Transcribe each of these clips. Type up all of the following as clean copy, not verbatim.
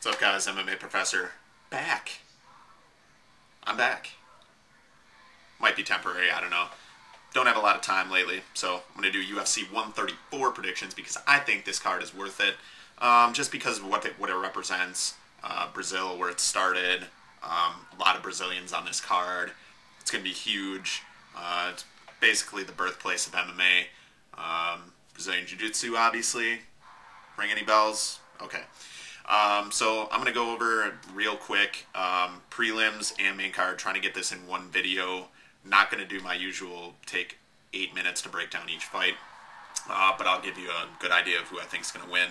What's up, guys? MMA Professor. Back. I'm back. Might be temporary, I don't know. Don't have a lot of time lately, so I'm going to do UFC 134 predictions because I think this card is worth it. Just because of what it represents. Brazil, where it started. A lot of Brazilians on this card. It's going to be huge. It's basically the birthplace of MMA. Brazilian Jiu-Jitsu, obviously. Ring any bells? Okay. So I'm going to go over real quick prelims and main card, trying to get this in one video. Not going to do my usual take 8 minutes to break down each fight, but I'll give you a good idea of who I think is going to win.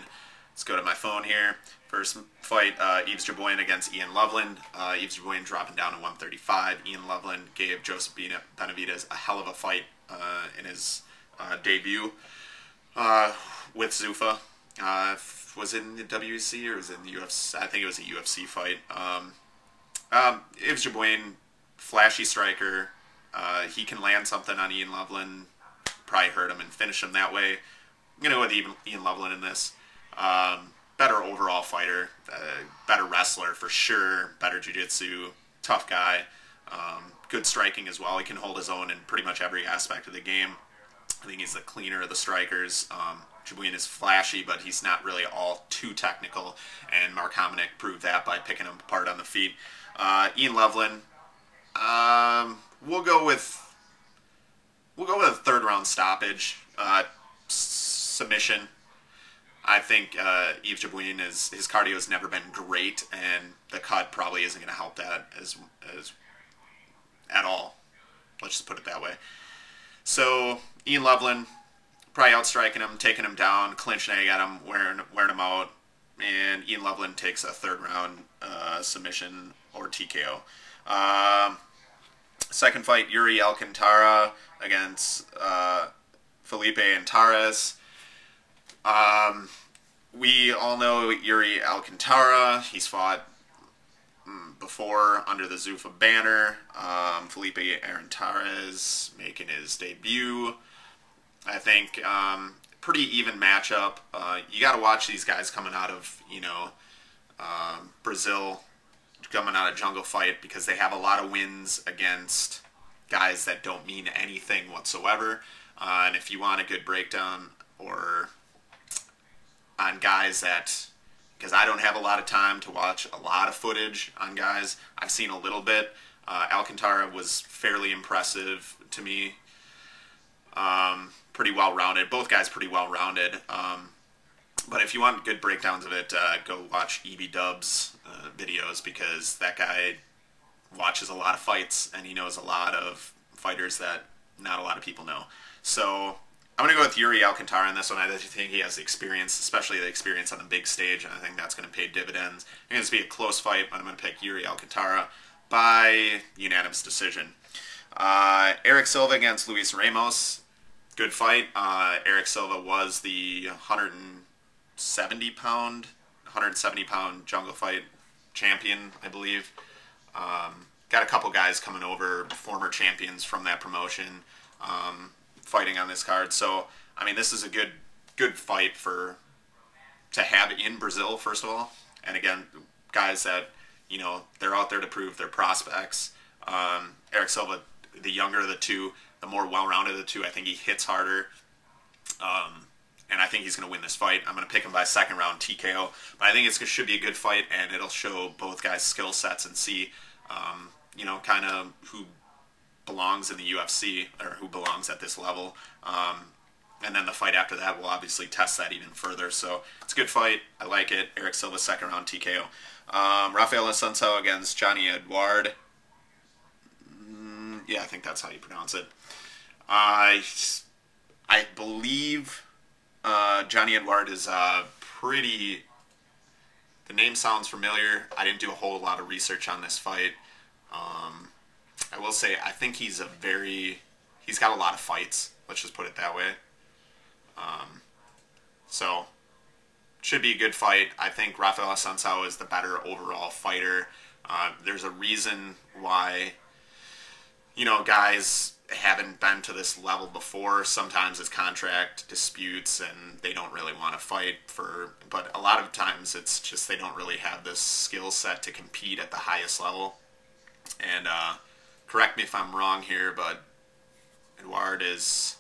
Let's go to my phone here. First fight, Yves Jabouin against Ian Loveland. Yves Jabouin dropping down to 135. Ian Loveland gave Joseph Benavidez a hell of a fight in his debut with Zuffa. Was it in the WEC or was it in the UFC? I think it was a UFC fight. Yves Jabouin, flashy striker. He can land something on Ian Loveland, probably hurt him and finish him that way. I'm going to go with Ian Loveland in this. Better overall fighter, better wrestler for sure, better jiu-jitsu, tough guy, good striking as well. He can hold his own in pretty much every aspect of the game. I think he's the cleaner of the strikers. Jabouin is flashy, but he's not really all too technical, and Mark Hominick proved that by picking him apart on the feet. Ian Loveland, we'll go with a third round stoppage, submission. I think Yves Jabouin, his cardio has never been great, and the cut probably isn't going to help that as at all. Let's just put it that way. So Ian Loveland, probably outstriking him, taking him down, clinching at him, wearing him out, and Ian Loveland takes a third round submission or TKO. Second fight, Yuri Alcantara against Felipe Antares. We all know Yuri Alcantara. He's fought before under the Zuffa banner. Felipe Antares making his debut. I think pretty even matchup. You got to watch these guys coming out of Brazil, coming out of Jungle Fight, because they have a lot of wins against guys that don't mean anything whatsoever. And if you want a good breakdown or on guys that, because I don't have a lot of time to watch a lot of footage on guys, I've seen a little bit. Alcantara was fairly impressive to me. Pretty well-rounded. Both guys pretty well-rounded. But if you want good breakdowns of it, go watch EB Dub's videos, because that guy watches a lot of fights, and he knows a lot of fighters that not a lot of people know. So I'm going to go with Yuri Alcantara in this one. I think he has the experience, especially the experience on the big stage, and I think that's going to pay dividends. I think it's going to be a close fight, but I'm going to pick Yuri Alcantara by unanimous decision. Eric Silva against Luis Ramos. Good fight. Eric Silva was the 170 pound Jungle Fight champion, I believe. Got a couple guys coming over, former champions from that promotion, fighting on this card. So, I mean, this is a good fight to have in Brazil, first of all. And again, guys that, they're out there to prove their prospects. Eric Silva, the younger of the two, the more well-rounded of the two. I think he hits harder. And I think he's going to win this fight. I'm going to pick him by second round TKO. But I think it should be a good fight, and it'll show both guys' skill sets and see, kind of who belongs in the UFC, or who belongs at this level. And then the fight after that will obviously test that even further. So it's a good fight. I like it. Eric Silva, second round TKO. Rafael Assunção against Johnny Edouard. Yeah, I think that's how you pronounce it. I believe Johnny Edouard is pretty... The name sounds familiar. I didn't do a whole lot of research on this fight. I will say I think he's got a lot of fights. Let's just put it that way. So should be a good fight. I think Rafael Assunção is the better overall fighter. There's a reason why guys haven't been to this level before. Sometimes it's contract disputes and they don't really want to fight but a lot of times it's just they don't really have this skill set to compete at the highest level. And correct me if I'm wrong here, but Eduard is,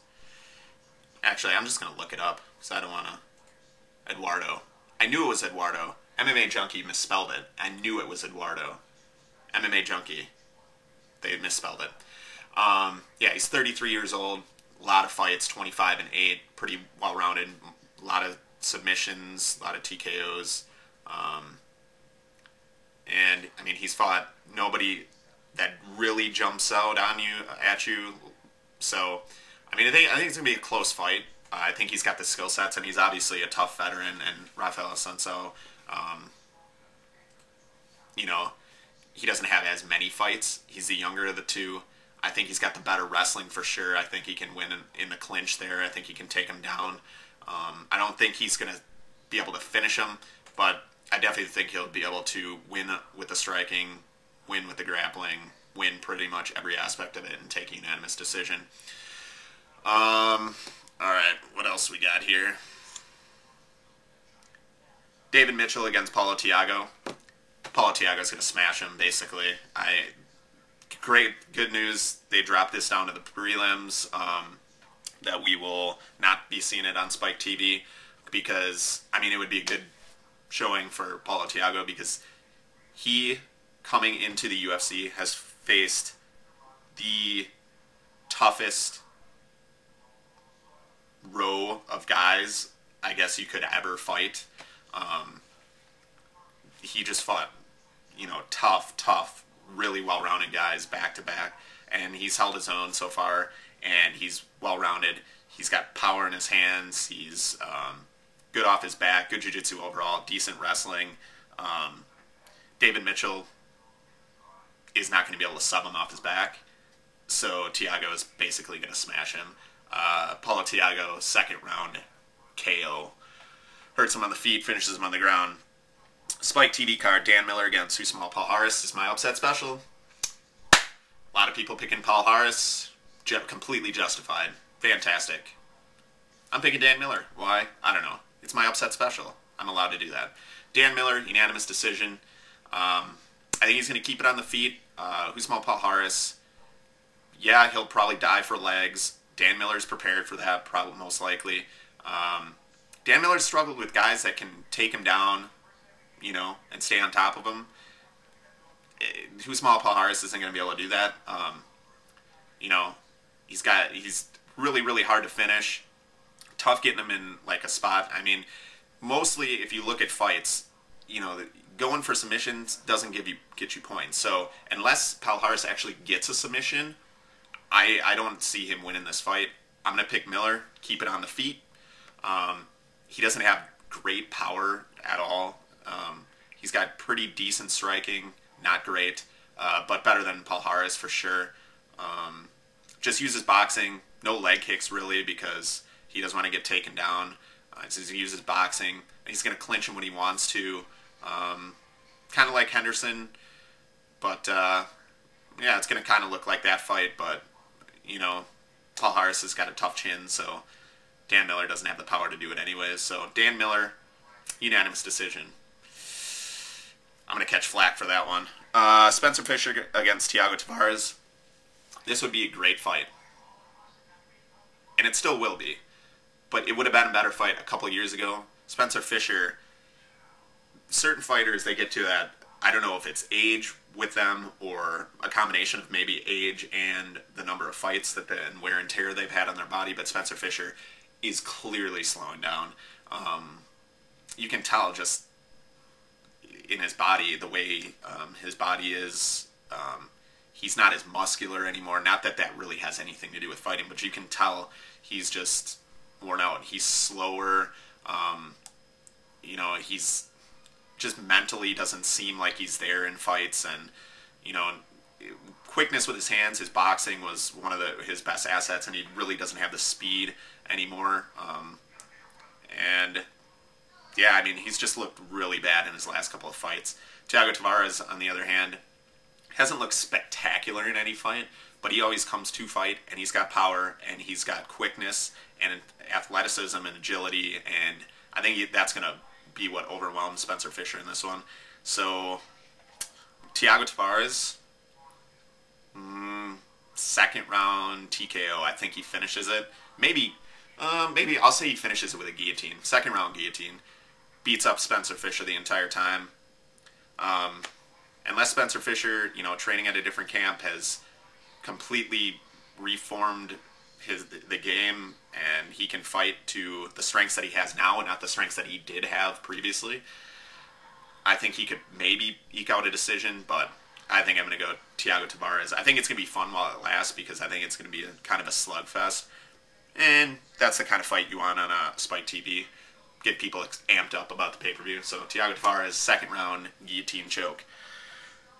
actually, I'm just going to look it up because I don't want to, Eduardo. I knew it was Eduardo. MMA Junkie misspelled it. I knew it was Eduardo. MMA Junkie. They misspelled it. Yeah, he's 33 years old. A lot of fights, 25-8. Pretty well-rounded. A lot of submissions, a lot of TKOs. And, I mean, he's fought nobody that really jumps out at you. So, I mean, I think it's going to be a close fight. I think he's got the skill sets, and he's obviously a tough veteran. And Rafael Assunção, you know, he doesn't have as many fights. He's the younger of the two. I think he's got the better wrestling for sure. I think he can win in the clinch there. I think he can take him down. I don't think he's going to be able to finish him, but I definitely think he'll be able to win with the striking, win with the grappling, win pretty much every aspect of it, and take a unanimous decision. All right, what else we got here? David Mitchell against Paulo Thiago. Paulo Thiago's going to smash him, basically. Good news. They dropped this down to the prelims. That we will not be seeing it on Spike TV because, I mean, it would be a good showing for Paulo Thiago because he, coming into the UFC, has faced the toughest row of guys I guess you could ever fight. He just fought, tough, really well-rounded guys back to back, and he's held his own so far, and he's well-rounded. He's got power in his hands. He's good off his back, good jiu-jitsu overall, decent wrestling. David Mitchell is not going to be able to sub him off his back, so Thiago is basically going to smash him. Paulo Thiago, second round KO. Hurts him on the feet, finishes him on the ground. Spike TV card, Dan Miller against Usman Palhares is my upset special. A lot of people picking Palhares. Completely justified. Fantastic. I'm picking Dan Miller. Why? I don't know. It's my upset special. I'm allowed to do that. Dan Miller, unanimous decision. I think he's going to keep it on the feet. Usman Palhares, yeah, he'll probably die for legs. Dan Miller's prepared for that, probably most likely. Dan Miller's struggled with guys that can take him down, and stay on top of him. Usman Palhares isn't going to be able to do that. He's really, really hard to finish. Tough getting him in like a spot. I mean, mostly if you look at fights, going for submissions doesn't get you points. So unless Palhares actually gets a submission, I don't see him winning this fight. I'm going to pick Miller, keep it on the feet. He doesn't have great power at all. He's got pretty decent striking, not great, but better than Palhares for sure. Just uses boxing, no leg kicks really because he doesn't want to get taken down. He uses boxing. He's going to clinch him when he wants to. Kind of like Henderson, but it's going to kind of look like that fight, but Palhares has got a tough chin, so Dan Miller doesn't have the power to do it anyways. So Dan Miller, unanimous decision. I'm going to catch flack for that one. Spencer Fisher against Thiago Tavares. This would be a great fight. And it still will be. But it would have been a better fight a couple years ago. Spencer Fisher, certain fighters, they get to that, I don't know if it's age with them or a combination of maybe age and the number of fights and wear and tear they've had on their body, but Spencer Fisher is clearly slowing down. You can tell just in his body, the way his body is, he's not as muscular anymore. Not that that really has anything to do with fighting, but you can tell he's just worn out. He's slower. He's just mentally doesn't seem like he's there in fights, and quickness with his hands. His boxing was one of his best assets, and he really doesn't have the speed anymore. He's just looked really bad in his last couple of fights. Thiago Tavares, on the other hand, Hasn't looked spectacular in any fight, but he always comes to fight, and he's got power, and he's got quickness, and athleticism, and agility, and I think that's going to be what overwhelms Spencer Fisher in this one. So, Thiago Tavares, second round TKO. I think he finishes it. Maybe I'll say he finishes it with a guillotine. Second round guillotine. Beats up Spencer Fisher the entire time. Unless Spencer Fisher, training at a different camp, has completely reformed the game, and he can fight to the strengths that he has now and not the strengths that he did have previously. I think he could maybe eke out a decision, but I think I'm going to go Thiago Tavares. I think it's going to be fun while it lasts because I think it's going to be kind of a slugfest. And that's the kind of fight you want on a Spike TV. Get people amped up about the pay-per-view. So Thiago Tavares, second round, guillotine choke.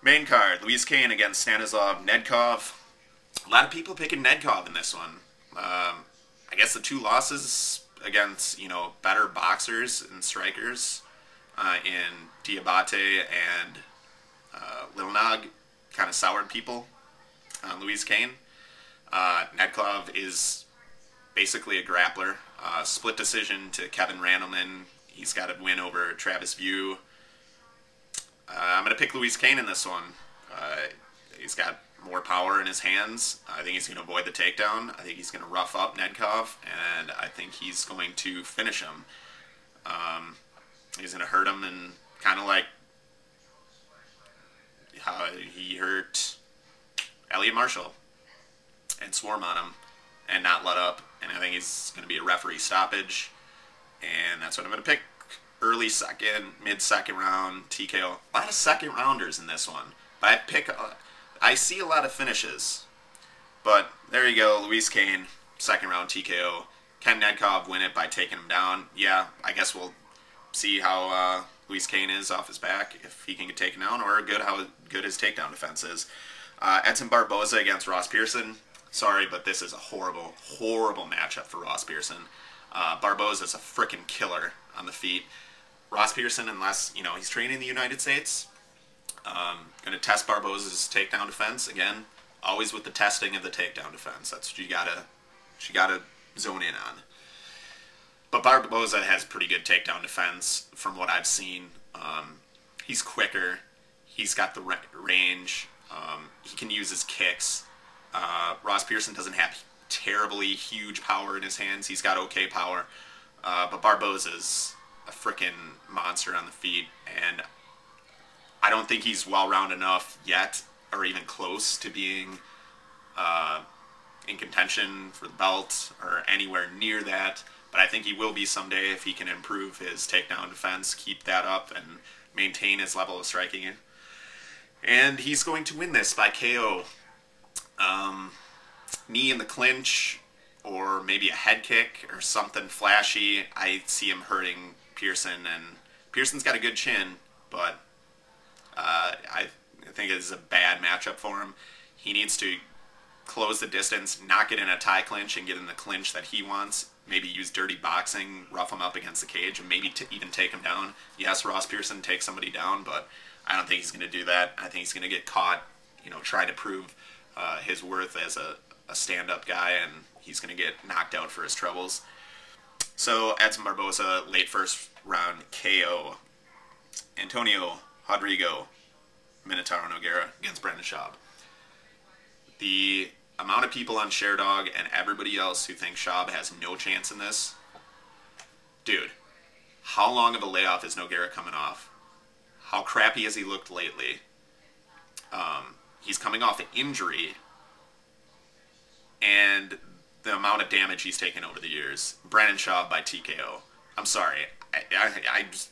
Main card, Luis Kane against Stanislav Nedkov. A lot of people picking Nedkov in this one. I guess the two losses against, better boxers and strikers in Diabate and Lil Nog kind of soured people on Luis Kane. Nedkov is basically a grappler. Split decision to Kevin Randleman. He's got a win over Travis View. I'm going to pick Luis Kane in this one. He's got more power in his hands. I think he's going to avoid the takedown. I think he's going to rough up Nedkov, and I think he's going to finish him. He's going to hurt him, and kind of like how he hurt Elliot Marshall and swarm on him and not let up. And I think he's going to be a referee stoppage, and that's what I'm going to pick. Early second, mid-second round, TKO. A lot of second-rounders in this one. But I see a lot of finishes. But there you go, Luis Kane, second-round TKO. Can Nedkov win it by taking him down? Yeah, I guess we'll see how Luis Kane is off his back, if he can get taken down, or how good his takedown defense is. Edson Barboza against Ross Pearson. Sorry, but this is a horrible, horrible matchup for Ross Pearson. Barboza's a freaking killer on the feet. Ross Pearson, unless, he's training in the United States, going to test Barboza's takedown defense. Again, always with the testing of the takedown defense. That's what you gotta zone in on. But Barboza has pretty good takedown defense from what I've seen. He's quicker. He's got the range. He can use his kicks. Ross Pearson doesn't have terribly huge power in his hands. He's got okay power. But Barboza's a freaking monster on the feet, and I don't think he's well-rounded enough yet, or even close to being in contention for the belt, or anywhere near that. But I think he will be someday if he can improve his takedown defense, keep that up, and maintain his level of striking. And he's going to win this by KO. Knee in the clinch, or maybe a head kick, or something flashy. I see him hurting Pearson, and Pearson's got a good chin, but I think it's a bad matchup for him. He needs to close the distance, not get in a tie clinch, and get in the clinch that he wants. Maybe use dirty boxing, rough him up against the cage, and maybe even take him down. Yes, Ross Pearson takes somebody down, but I don't think he's going to do that. I think he's going to get caught, try to prove his worth as a stand-up guy, and he's going to get knocked out for his troubles. So, Edson Barboza, late first round KO. Antonio Rodrigo Minotauro Nogueira against Brendan Schaub. The amount of people on ShareDog and everybody else who think Schaub has no chance in this, dude, how long of a layoff is Nogueira coming off? How crappy has he looked lately? He's coming off an injury, and the amount of damage he's taken over the years. Brendan Schaub by TKO. I'm sorry. I just,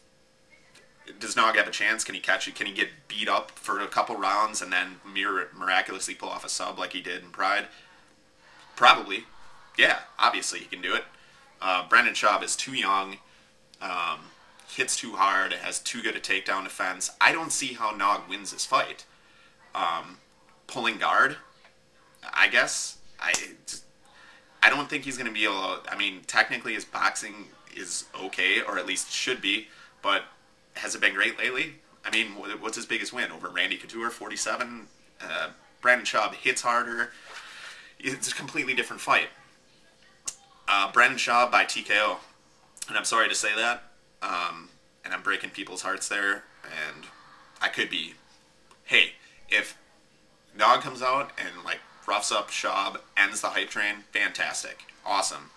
does Nog have a chance? Can he catch it? Can he get beat up for a couple rounds and then miraculously pull off a sub like he did in Pride? Probably. Yeah, obviously he can do it. Brendan Schaub is too young, hits too hard, has too good a takedown defense. I don't see how Nog wins this fight. Pulling guard, I guess. I don't think he's going to be able to, technically his boxing is okay, or at least should be, but has it been great lately? What's his biggest win? Over Randy Couture, 47? Brandon Schaub hits harder. It's a completely different fight. Brandon Schaub by TKO. And I'm sorry to say that. And I'm breaking people's hearts there. And I could be. Hey, if Nog comes out and like roughs up Schaub, ends the hype train, fantastic. Awesome.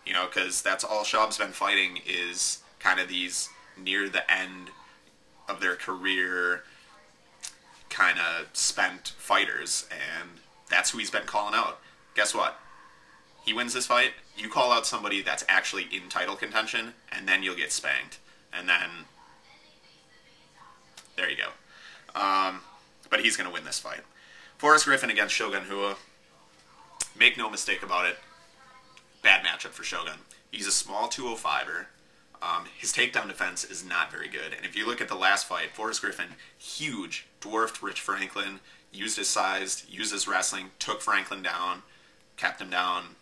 You know, because that's all Schaub's been fighting is kind of these near the end of their career kind of spent fighters. And that's who he's been calling out. Guess what? He wins this fight, you call out somebody that's actually in title contention, and then you'll get spanked. And then, there you go. But he's going to win this fight. Forrest Griffin against Shogun Rua. Make no mistake about it. Bad matchup for Shogun. He's a small 205er. His takedown defense is not very good. And if you look at the last fight, Forrest Griffin, huge, dwarfed Rich Franklin, used his size, used his wrestling, took Franklin down, kept him down.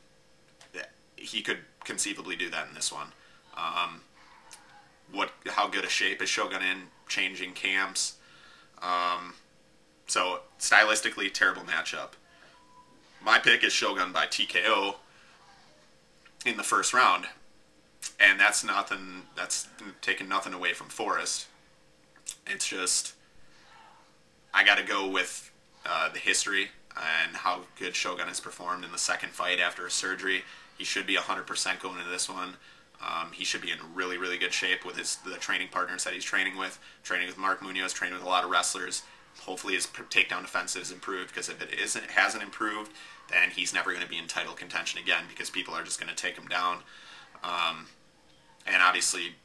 He could conceivably do that in this one. How good a shape is Shogun in? Changing camps. So stylistically, terrible matchup. My pick is Shogun by TKO in the first round, and that's nothing. That's taking nothing away from Forrest. It's just I got to go with the history and how good Shogun has performed in the second fight after a surgery. He should be 100% going into this one. He should be in really, really good shape with the training partners that he's training with Mark Munoz, training with a lot of wrestlers. Hopefully his takedown defense is improved, because if it hasn't improved, then he's never going to be in title contention again, because people are just going to take him down. And obviously,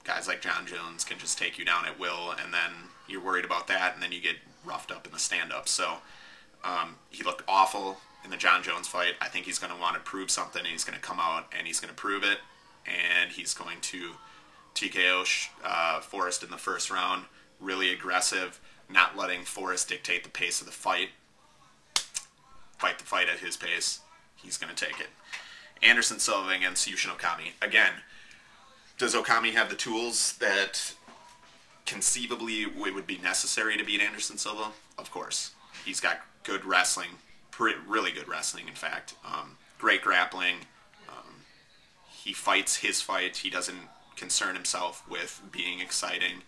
guys like John Jones can just take you down at will, and then you're worried about that, and then you get roughed up in the stand-up. So he looked awful in the John Jones fight. I think he's going to want to prove something, and he's going to come out and he's going to prove it, and he's going to TKO Forrest in the first round. Really aggressive, not letting Forrest dictate the pace of the fight. Fight the fight at his pace. He's going to take it. Anderson Silva against Yushin Okami. Again, does Okami have the tools that conceivably would be necessary to beat Anderson Silva? Of course. He's got good wrestling, really good wrestling, in fact. Great grappling. He fights his fight. He doesn't concern himself with being exciting.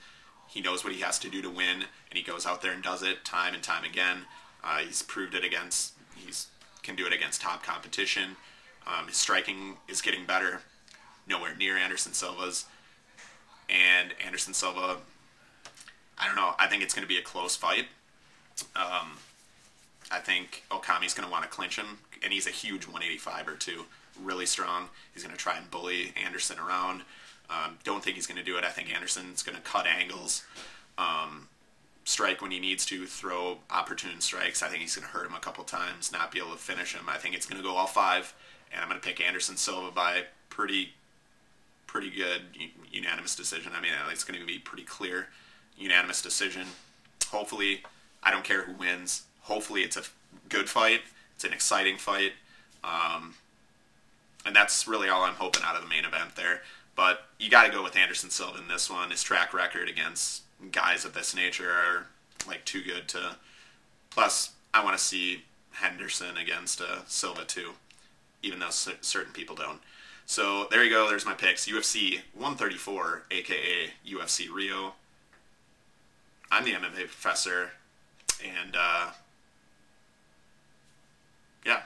He knows what he has to do to win, and he goes out there and does it time and time again. He's proved it against. He can do it against top competition. His striking is getting better. Nowhere near Anderson Silva's. And Anderson Silva, I don't know. I think it's going to be a close fight. I think Okami's going to want to clinch him, and he's a huge 185er too. Really strong. He's going to try and bully Anderson around. Don't think he's going to do it. I think Anderson's going to cut angles, strike when he needs to, throw opportune strikes. I think he's going to hurt him a couple times, not be able to finish him. I think it's going to go all five, and I'm going to pick Anderson Silva by pretty good unanimous decision. I mean, it's going to be pretty clear unanimous decision. Hopefully, I don't care who wins. Hopefully, it's a good fight. It's an exciting fight. And that's really all I'm hoping out of the main event there. But you got to go with Anderson Silva in this one. His track record against guys of this nature are like too good to. Plus, I want to see Henderson against Silva too, even though certain people don't. So there you go. There's my picks. UFC 134, aka UFC Rio. I'm the MMA Professor, and yeah,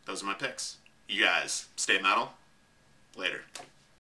those are my picks. You guys stay metal. Later.